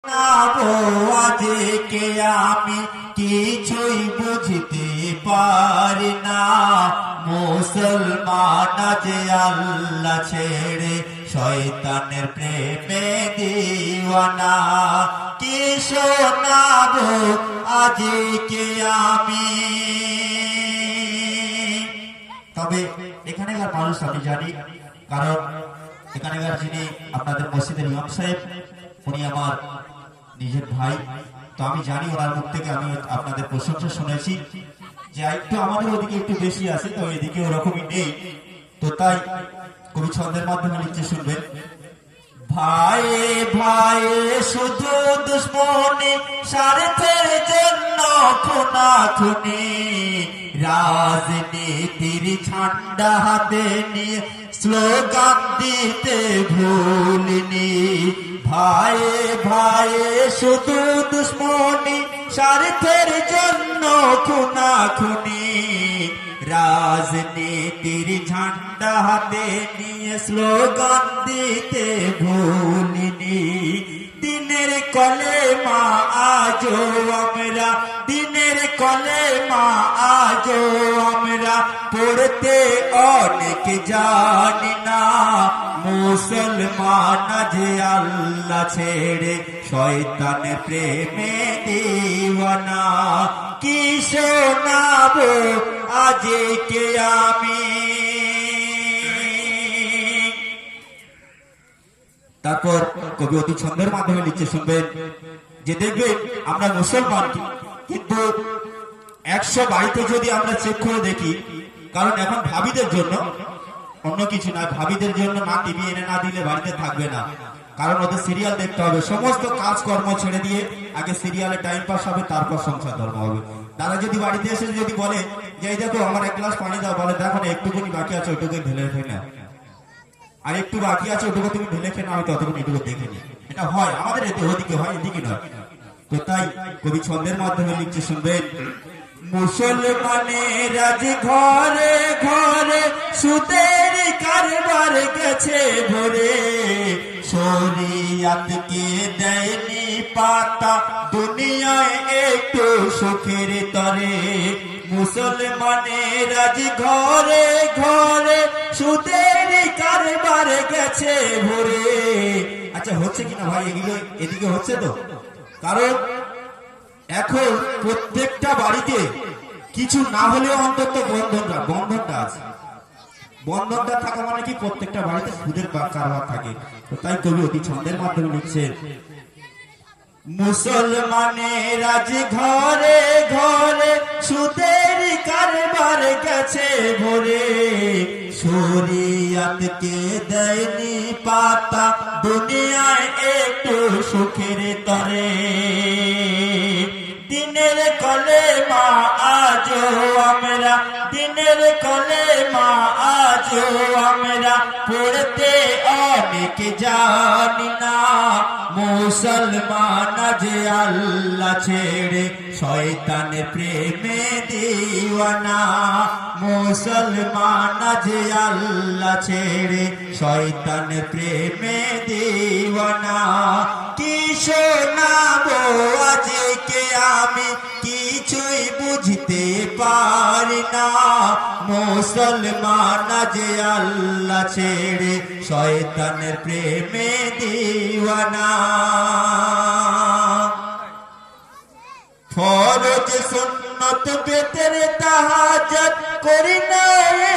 আজকে আমি কিছুই বুঝতে পারি না, মুসলমান যে আল্লাহ ছেড়ে শয়তানের প্রেমে দিওয়ানা। কি শোনাবো আজকে আমি। তবে এখানকার মানুষ আমি জানি, কারণ এখানকার যিনি আপনাদের মসজিদের ইমাম সাহেব, উনি আমার নিজের ভাই। তো আমি জানি ওনার মুখ থেকে আমি আপনাদের প্রশংসা শুনেছি যে একটু আমাদের ওদিকে একটু বেশি আছে, তো এদিকে ওরকমই নেই। তো তাই কবি ছন্দের মাধ্যমে লিখতে শুনবেন। ভাই ভাই শুধু দুশ্মনী, স্বার্থের জন্য খুনাখুনি, রাজনীতির ঝান্ডা হাতে নিয়ে স্লোগান দিতে ভুলিনি। ভাই ভাই শুধু দুশ্মনী, স্বার্থের জন্য খুনাখুনি, রাজনীতির ঝান্ডা হাতে নিয়ে স্লোগান দিতে ভুলিনি। দিনের কলেমা আজও আমরা, দিনের কলেমা আজও আমরা পড়তে অনেক জানি না, মুসলমান যে আল্লাহ ছেড়ে শয়তানের প্রেমে দিওয়ানা। কি শোনাবো আজকে আমি। তারপর কবি অতি ছন্দের মাধ্যমে লিখতে শুনবেন যে দেখবেন আমরা মুসলমান, কিন্তু 100 বাড়িতে যদি আমরা চেক করে দেখি, কারণ এখন ভাবিদের জন্য, অন্য কিছু না, ভাবিদের জন্য না টিভি এনে না দিলে বাড়িতে থাকবে না, কারণ ওদের সিরিয়াল দেখতে হবে। সমস্ত কাজকর্ম ছেড়ে দিয়ে আগে সিরিয়ালে টাইম পাস হবে, তারপর সংসার ধর্ম হবে। তারা যদি বাড়িতে এসে যদি বলে যে এই দেখো আমার 1 গ্লাস পানি দাও, বলে দেখো না একটুকুনি বাকি আছে, ওইটুকু ঢেলে খেয়ে না, আর একটু বাকি আছে ওটুকু তুমি ঢেলে খেয়ে না, আমি ততক্ষণ এটুকু দেখিনি। এটা হয় আমাদের, এতে ওদিকে হয়, এদিকে নয়। তো তাই কবি ছন্দের মাধ্যমে লিখতে শুনবেন। মুসলমানের আজ ঘরে ঘরে সুদের কারবার গেছে ভরে, শরিয়াতকে দেয়নি পাতা, দুনিয়ায় একটু সুখের তরে। মুসলমানের আজ ঘরে ঘরে সুদের কারবার গেছে ভরে। আচ্ছা হচ্ছে কিনা ভাই এগুলো, এদিকে হচ্ছে তো? কারণ এখন প্রত্যেকটা বাড়িতে কিছু না হলেও অন্তত বন্ধনটা আছে। বন্ধনটা থাকা মানে কি, প্রত্যেকটা বাড়িতে সুদের কারবার থাকে। তো তাই কবি অতি ছন্দের মাধ্যমে লিখছে। মুসলমানের আজ ঘরে ঘরে সুদের কারবার গেছে ভরে, শরিয়াতকে দেয়নি পাতা, দুনিয়ায় একটু সুখের তরে। দিনের কলেমা আজও আমরা, দিনের কলেমা আজও আমরা পড়তে অনেক জানি না, মুসলমান যে আল্লাহ ছেড়ে শয়তানের প্রেমে দিওয়ানা। মুসলমান যে আল্লাহ ছেড়ে শয়তানের প্রেমে দিওয়ানা। কি শোনাবো আজকে আমি, কিছুই বুঝতে পারি না, মুসলমান যে আল্লাহ ছেড়ে শয়তানের প্রেমে দিওয়ানা। ফরজ সুন্নত বেতের তাহাজ্জুদ করি না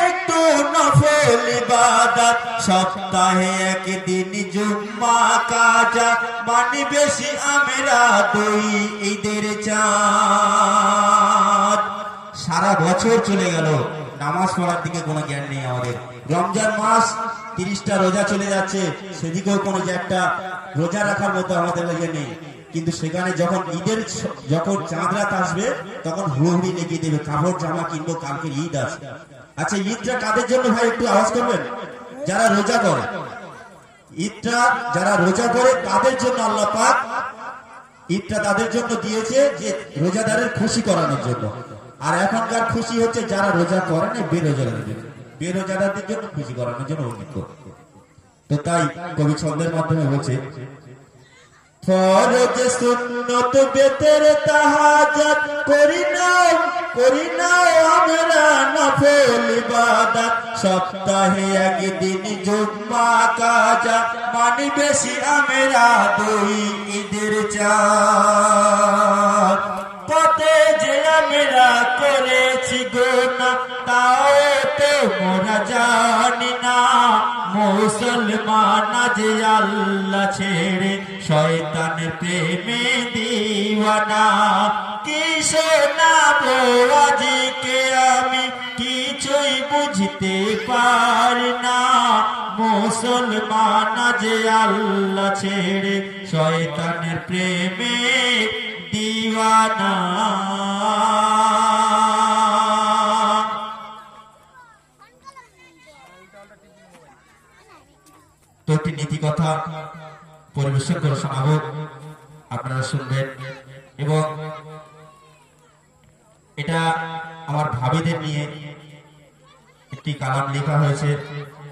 একটু নফল ইবাদত, সপ্তাহে একদিন জুম্মা কাজা, মানি বেশি আমরা 2 ঈদের চাঁদ। সারা বছর চলে গেল, নামাজ পড়ার দিকে কোনো জ্ঞান নেই আমাদের। রমজান মাস 30টা রোজা চলে যাচ্ছে, সেদিকেও কোনো যে একটা রোজা রাখার মতো আমাদের কাছে নেই। কিন্তু সেখানে যখন ঈদের, যখন চাঁদ রাত আসবে, তখন হুড়োহুড়ি লেগে দেবে, কাপড় জামা কিনবো, কালকে ঈদ আছে। আচ্ছা ঈদটা কাদের জন্য ভাই একটু আওয়াজ করবেন? যারা রোজা করে। ঈদটা যারা রোজা করে তাদের জন্য আল্লাহ পাক ঈদটা তাদের জন্য দিয়েছে, যে রোজাদারের খুশি করানোর জন্য। আর এখনকার খুশি হচ্ছে যারা রোজা করে না, বেরোজাদারদের জন্য, বেরোজাদারদের জন্য খুশি করানোর জন্য উন্নীত। তো তাই কবি ছন্দের মাধ্যমে বলছে, ফরজ সুন্নত বেতের তাহাজ্জুদ করি না আমরা নফল ইবাদত সপ্তাহে একদিন জুম্মা কাজা মানি বেশি আমরা দুই ঈদের চাঁদ পথে যে আমরা করেছি গুনাহ তাও তো মোরা জানি না মুসলমান আজ আল্লাহ ছেড়ে শয়তানের প্রেমে দিওয়ানা কি শোনাবো আজকে আমি কিছুই বুঝতে পারি না মুসলমান আজ আল্লাহ ছেড়ে শয়তানের প্রেমে দিওয়ানা। তো একটি নীতি কথা পরিবেশন করে শোনাবো, আপনারা শুনবেন। এবং এটা আমার ভাবিদের নিয়ে একটি কালাম লেখা হয়েছে।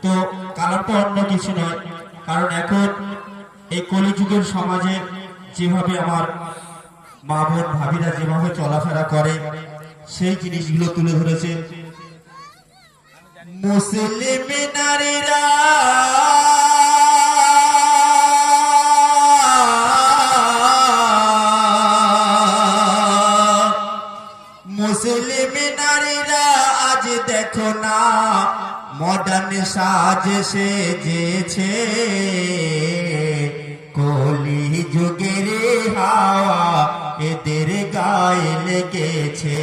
তো কালামটা অন্য কিছু নয়, কারণ এখন এই কলিযুগের সমাজে যেভাবে আমার মা বোন ভাবিরা যেভাবে চলাফেরা করে সেই জিনিসগুলো তুলে ধরেছে। মুসলিম নারীরা মুসলিম নারীরা আজ দেখো না মডার্ন সাজে সেজেছে, কলি যুগের হাওয়া এদের গায়ে লেগেছে।